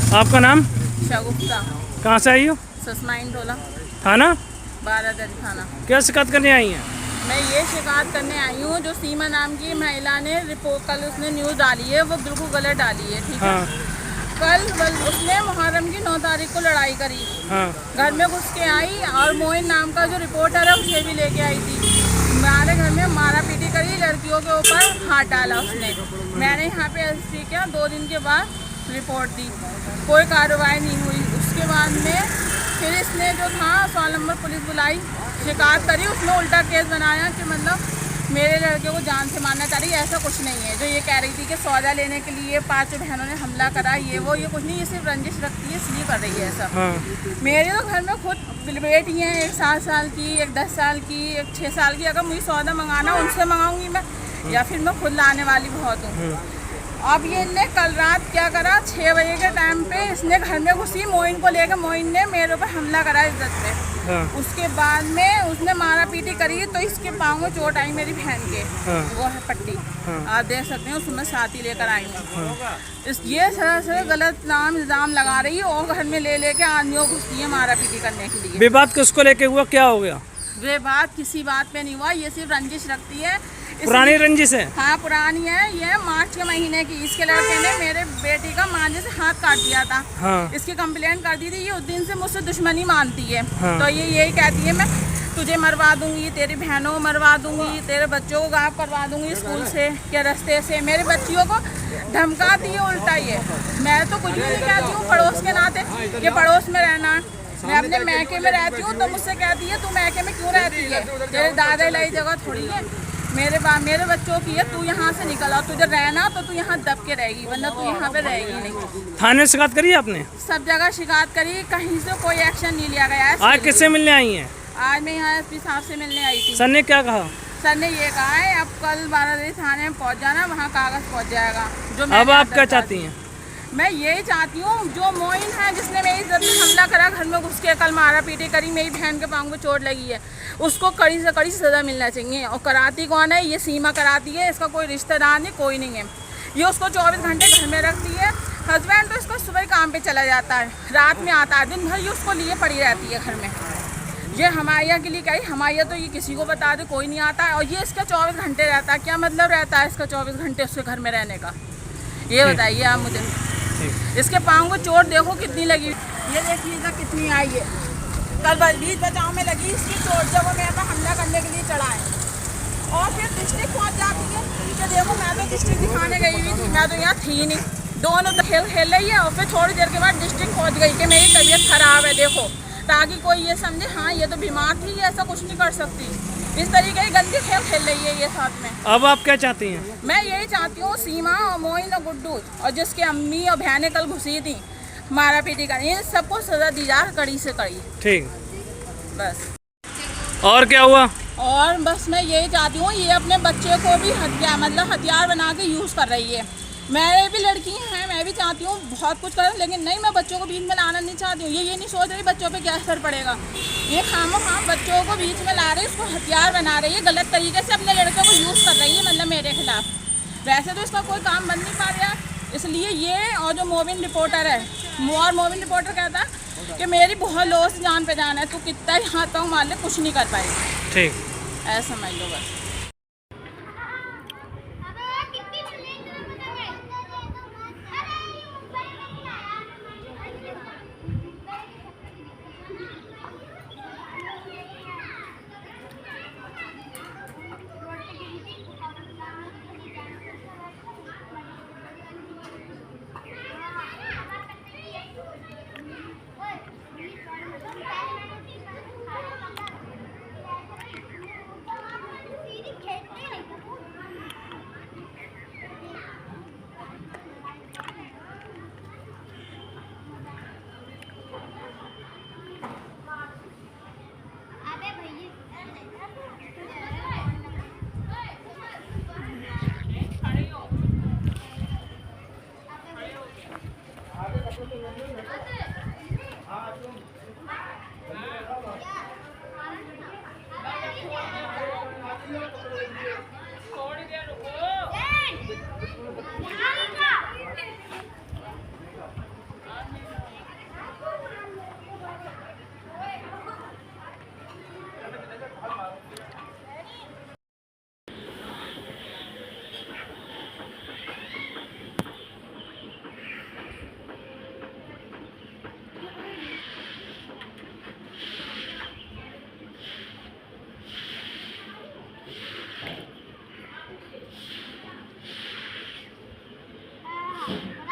आपका नाम? शगुफ्ता। कहाँ से आई हो? ससमाइन टोला, थाना? 12 थाना। क्या शिकायत करने आई हैं? मैं ये शिकायत करने आई हूँ, जो सीमा नाम की महिला ने रिपोर्ट कल उसने न्यूज़ डाली है, वो बिल्कुल गलत डाली है। ठीक है। हाँ। कल उसने मुहर्रम की 9 तारीख को लड़ाई करी। हाँ। घर में घुस के आई और मोइन नाम का जो रिपोर्टर है उसे भी लेके आई थी। हमारे घर में मारा पीटी करी, लड़कियों के ऊपर हाथ डाला उसने। मैंने यहाँ पे रजिस्ट्री किया, 2 दिन के बाद रिपोर्ट दी, कोई कार्रवाई नहीं हुई। उसके बाद में फिर इसने जो था 100 नंबर पुलिस बुलाई, शिकायत करी, उसने उल्टा केस बनाया कि मतलब मेरे लड़के को जान से मारना चाह रही है। ऐसा कुछ नहीं है। जो ये कह रही थी कि सौदा लेने के लिए 5 बहनों ने हमला करा, ये कुछ नहीं, ये सिर्फ रंजिश रखती है इसलिए कर रही है ऐसा। हाँ। मेरे तो घर में खुद बेटी हैं, एक 7 साल की, एक 10 साल की, एक 6 साल की। अगर मुझे सौदा मंगाना उनसे मंगाऊंगी मैं, या फिर मैं खुद लाने वाली बहुत हूँ। अब ये इनने कल रात क्या करा, 6 बजे के टाइम पे इसने घर में घुसी, मोइन को लेकर मोइन ने मेरे ऊपर हमला करा इज्जत पे। हाँ। उसके बाद में उसने मारा पीटी करी, तो इसके पाँव में चोट आई मेरी बहन के। हाँ। वो है पट्टी। हाँ। आप देख सकते हैं, उसमें साथी लेकर आई हूँ। हाँ। ये सरासर गलत नाम इल्जाम लगा रही है और घर में ले लेके आदमियों घुसती है मारा पीटी करने के लिए। विवाद किसको लेके हुआ, क्या हो गया? विवाद किसी बात पे नहीं हुआ, ये सिर्फ रंजिश रखती है। पुरानी रंजिश है? हाँ पुरानी है। ये मार्च के महीने की, इसके लड़के ने मेरे बेटी का मांझे से हाथ काट दिया था। हाँ। इसकी कंप्लेंट कर दी थी। ये उस दिन से मुझसे दुश्मनी मानती है। हाँ। तो ये यही कहती है, मैं तुझे मरवा दूंगी, तेरी बहनों को मरवा दूंगी, तेरे बच्चों को गायब करवा दूंगी स्कूल से या रास्ते से। मेरे बच्चियों को धमकाती है उल्टा ये। मैं तो कुछ भी नहीं कहती हूँ पड़ोस के नाते, ये पड़ोस में रहना। मैं अपने मैके में रहती हूँ तो मुझसे कहती है तू मैके में क्यों रहती है, तेरे दादा लाई जगह थोड़ी है, मेरे बच्चों की है, तू यहाँ से निकल और तुझे रहना तो तू यहाँ दब के रहेगी, वरना तू यहाँ पे रहेगी नहीं। थाने शिकायत करी आपने? सब जगह शिकायत करी, कहीं से कोई एक्शन नहीं लिया गया है। आज किससे मिलने आई हैं? आज मैं यहाँ एसपी साहब से मिलने आई थी। सर ने क्या कहा? सर ने ये कहा है अब कल 12 थाने में पहुँच जाना, वहाँ कागज पहुँच जाएगा। जो अब आप क्या चाहती हैं? मैं यही चाहती हूँ, जो मोइन है जिसने मेरी इज्जत में हमला करा, घर में घुस के कल मारा पीटी करी, मेरी बहन के पाँव को चोट लगी है, उसको कड़ी से कड़ी सज़ा मिलना चाहिए। और कराती कौन है? ये सीमा कराती है। इसका कोई रिश्तेदार नहीं, कोई नहीं है। ये उसको 24 घंटे घर में रखती है। हस्बैंड तो इसका सुबह काम पे चला जाता है, रात में आता है, दिन भर ये उसको लिए पड़ी रहती है घर में। ये हमाया के लिए कही, हमाया तो ये किसी को बता दे, कोई नहीं आता है। और ये इसका 24 घंटे रहता है। क्या मतलब रहता है इसका 24 घंटे उसके घर में रहने का, ये बताइए आप मुझे। इसके पाँव को चोट देखो कितनी लगी, ये देखिएगा कितनी आई है। कल बीच बचाव में लगी इसकी चोट, जब वो मेरे पर हमला करने के लिए चढ़ा है। और फिर डिस्ट्रिक्ट पहुंच जाती है कि देखो मैं तो डिस्ट्रिक्ट दिखाने गई हुई थी, मैं तो यहाँ थी नहीं। दोनों तो खेल रही है और फिर थोड़ी देर के बाद डिस्ट्रिक्ट पहुँच गई कि मेरी तबीयत खराब है देखो, ताकि कोई ये समझे हाँ ये तो बीमार थी, ये ऐसा कुछ नहीं कर सकती। इस तरीके की गंदी खेल रही है ये साथ में। अब आप क्या चाहती हैं? मैं यही चाहती हूँ सीमा और मोइन और गुड्डू और जिसके अम्मी और बहनें कल घुसी थी मारा पीटी कर, इन सबको सजा दी जा कड़ी से कड़ी। ठीक, बस। और क्या हुआ? और बस मैं यही चाहती हूँ, ये अपने बच्चे को भी हथियार बना के यूज़ कर रही है। मेरे भी लड़की हैं, मैं भी चाहती हूँ बहुत कुछ करूँ, लेकिन नहीं, मैं बच्चों को बीच में लाना नहीं चाहती हूँ। ये नहीं सोच रही बच्चों पे क्या असर पड़ेगा। ये खामोखाम बच्चों को बीच में ला रही है, उसको हथियार बना रही है, गलत तरीके से अपने लड़कों को यूज़ कर रही है, मतलब मेरे खिलाफ। वैसे तो इसका कोई काम बन नहीं पा रहा, इसलिए ये और जो मोबिन रिपोर्टर है, और मोबिन रिपोर्टर कहता कि मेरी बहुत लो से जान पे जान है, तो कितना ही हाथ पाँव मार ले कुछ नहीं कर पाएगी। ठीक, ऐसा समझ लो बस। थोड़ी देर रुको। है।